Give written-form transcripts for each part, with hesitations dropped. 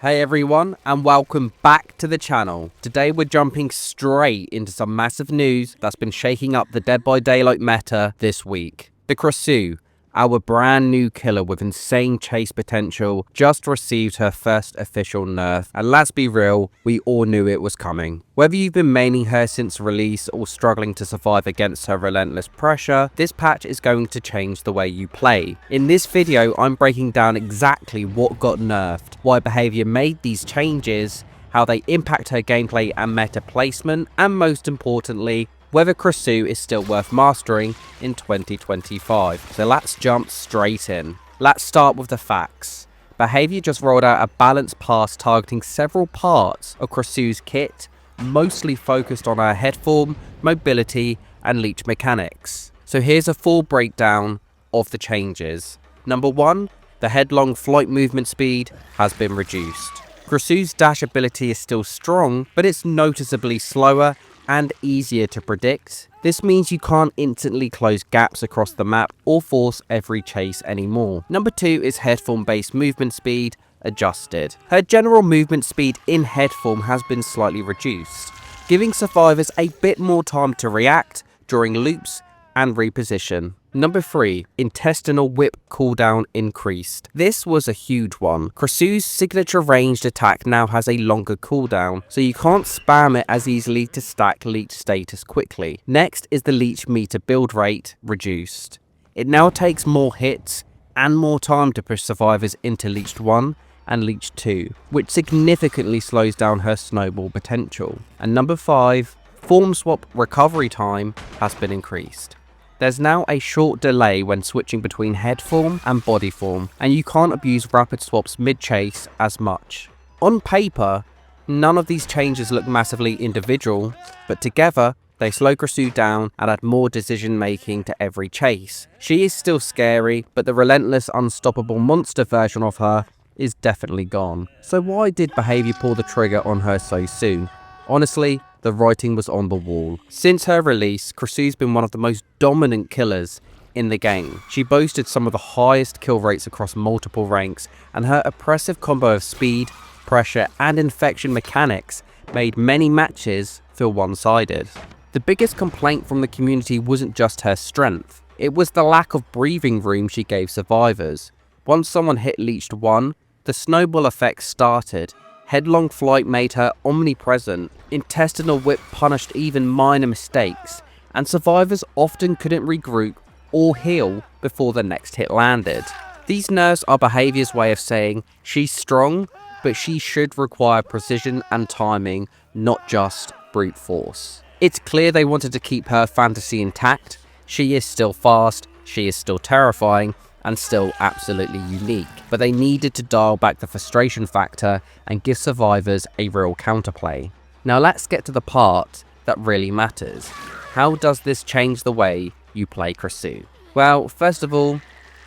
Hey everyone, and welcome back to the channel. Today we're jumping straight into some massive news that's been shaking up the Dead by Daylight meta this week. The Krasue, our brand new killer with insane chase potential, just received her first official nerf, and let's be real, we all knew it was coming. Whether you've been maining her since release or struggling to survive against her relentless pressure, this patch is going to change the way you play. In this video, I'm breaking down exactly what got nerfed, why Behaviour made these changes, how they impact her gameplay and meta placement, and most importantly, whether Krasue is still worth mastering in 2025. So let's jump straight in. Let's start with the facts. Behaviour just rolled out a balanced pass targeting several parts of Krasue's kit, mostly focused on her head form, mobility, and leech mechanics. So here's a full breakdown of the changes. Number 1, the Headlong Flight movement speed has been reduced. Krasue's dash ability is still strong, but it's noticeably slower and easier to predict. This means you can't instantly close gaps across the map or force every chase anymore. Number 2 is head form based movement speed adjusted. Her general movement speed in head form has been slightly reduced, giving survivors a bit more time to react during loops and reposition. Number 3, intestinal whip cooldown increased. This was a huge one. Krasue's signature ranged attack now has a longer cooldown, so you can't spam it as easily to stack leech status quickly. Next is the leech meter build rate reduced. It now takes more hits and more time to push survivors into Leech 1 and Leech 2, which significantly slows down her snowball potential. And number 5, form swap recovery time has been increased. There's now a short delay when switching between head form and body form, and you can't abuse rapid swaps mid-chase as much. On paper, none of these changes look massively individual, but together, they slow Krasue down and add more decision making to every chase. She is still scary, but the relentless, unstoppable monster version of her is definitely gone. So why did Behaviour pull the trigger on her so soon? Honestly, the writing was on the wall. Since her release, Krasue's been one of the most dominant killers in the game. She boasted some of the highest kill rates across multiple ranks, and her oppressive combo of speed, pressure, and infection mechanics made many matches feel one-sided. The biggest complaint from the community wasn't just her strength, it was the lack of breathing room she gave survivors. Once someone hit Leech 1, the snowball effect started. Headlong Flight made her omnipresent, intestinal whip punished even minor mistakes, and survivors often couldn't regroup or heal before the next hit landed. These nerfs are Behaviour's way of saying she's strong, but she should require precision and timing, not just brute force. It's clear they wanted to keep her fantasy intact. She is still fast, she is still terrifying, and still absolutely unique, but they needed to dial back the frustration factor and give survivors a real counterplay. Now let's get to the part that really matters. How does this change the way you play Krasue? Well, first of all,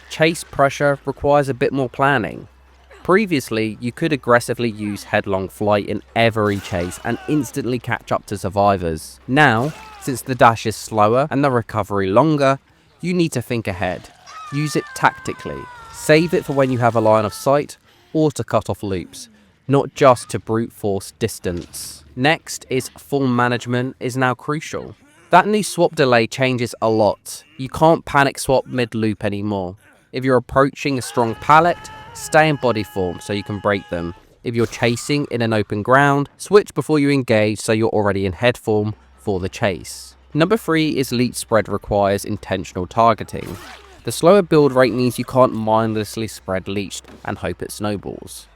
chase pressure requires a bit more planning. Previously, you could aggressively use Headlong Flight in every chase and instantly catch up to survivors. Now, since the dash is slower and the recovery longer, you need to think ahead. Use it tactically. Save it for when you have a line of sight or to cut off loops, not just to brute force distance. Next is form management is now crucial. That new swap delay changes a lot. You can't panic swap mid-loop anymore. If you're approaching a strong pallet, stay in body form so you can break them. If you're chasing in an open ground, switch before you engage so you're already in head form for the chase. Number 3 is leech spread requires intentional targeting. The slower build rate means you can't mindlessly spread leech and hope it snowballs.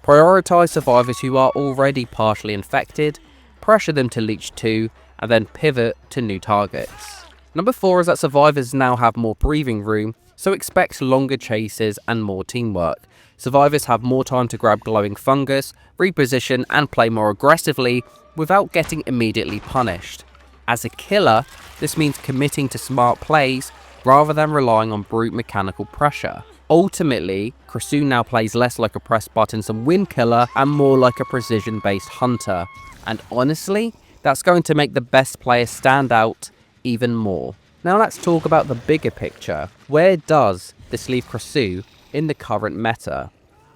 Prioritize survivors who are already partially infected, pressure them to Leech 2, and then pivot to new targets. Number 4 is that survivors now have more breathing room, so expect longer chases and more teamwork. Survivors have more time to grab glowing fungus, reposition, and play more aggressively without getting immediately punished. As a killer, this means committing to smart plays rather than relying on brute mechanical pressure. Ultimately, Krasue now plays less like a press buttons and win killer and more like a precision based hunter. And honestly, that's going to make the best player stand out even more. Now let's talk about the bigger picture. Where does this leave Krasue in the current meta?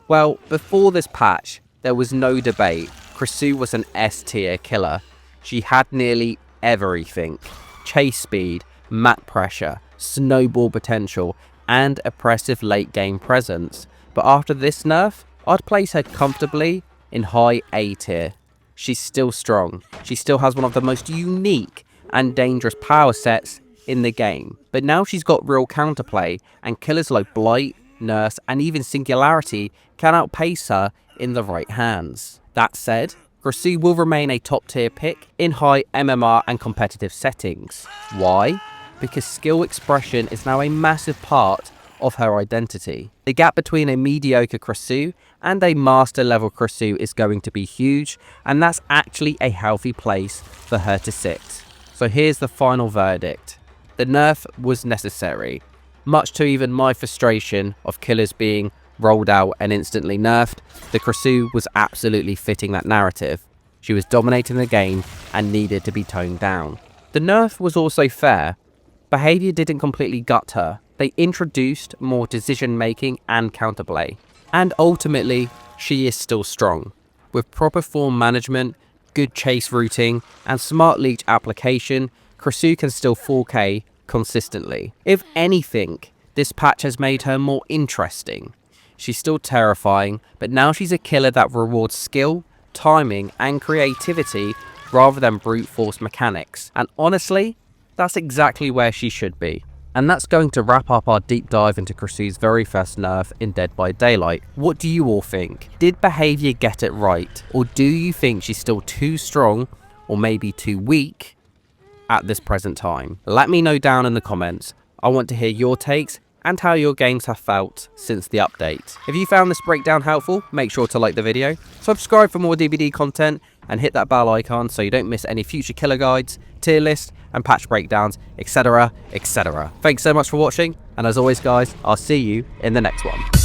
Well, before this patch, There was no debate. Krasue was an S tier killer. She had nearly everything: chase speed, map pressure, snowball potential, and oppressive late game presence. But after this nerf, I'd place her comfortably in high A tier. She's still strong. She still has one of the most unique and dangerous power sets in the game. But now she's got real counterplay, and killers like Blight, Nerfs, and even Singularity can outpace her in the right hands. That said, Krasue will remain a top tier pick in high MMR and competitive settings. Why? Because skill expression is now a massive part of her identity. The gap between a mediocre Krasue and a master level Krasue is going to be huge, and that's actually a healthy place for her to sit. So here's the final verdict. The nerf was necessary, much to even my frustration of killers being rolled out and instantly nerfed. The Krasue was absolutely fitting that narrative. She was dominating the game and needed to be toned down. The nerf was also fair. Behaviour didn't completely gut her. They introduced more decision making and counterplay. And ultimately, she is still strong. With proper form management, good chase routing, and smart leech application, Krasue can still 4K consistently. If anything, this patch has made her more interesting. She's still terrifying, but now she's a killer that rewards skill, timing, and creativity rather than brute force mechanics. And honestly, that's exactly where she should be. And that's going to wrap up our deep dive into Krasue's very first nerf in Dead by Daylight. What do you all think? Did Behaviour get it right? Or do you think she's still too strong or maybe too weak at this present time? Let me know down in the comments. I want to hear your takes and how your games have felt since the update. If you found this breakdown helpful, make sure to like the video, subscribe for more DBD content, and hit that bell icon so you don't miss any future killer guides, tier lists, and patch breakdowns, etc, etc. Thanks so much for watching, and as always guys, I'll see you in the next one.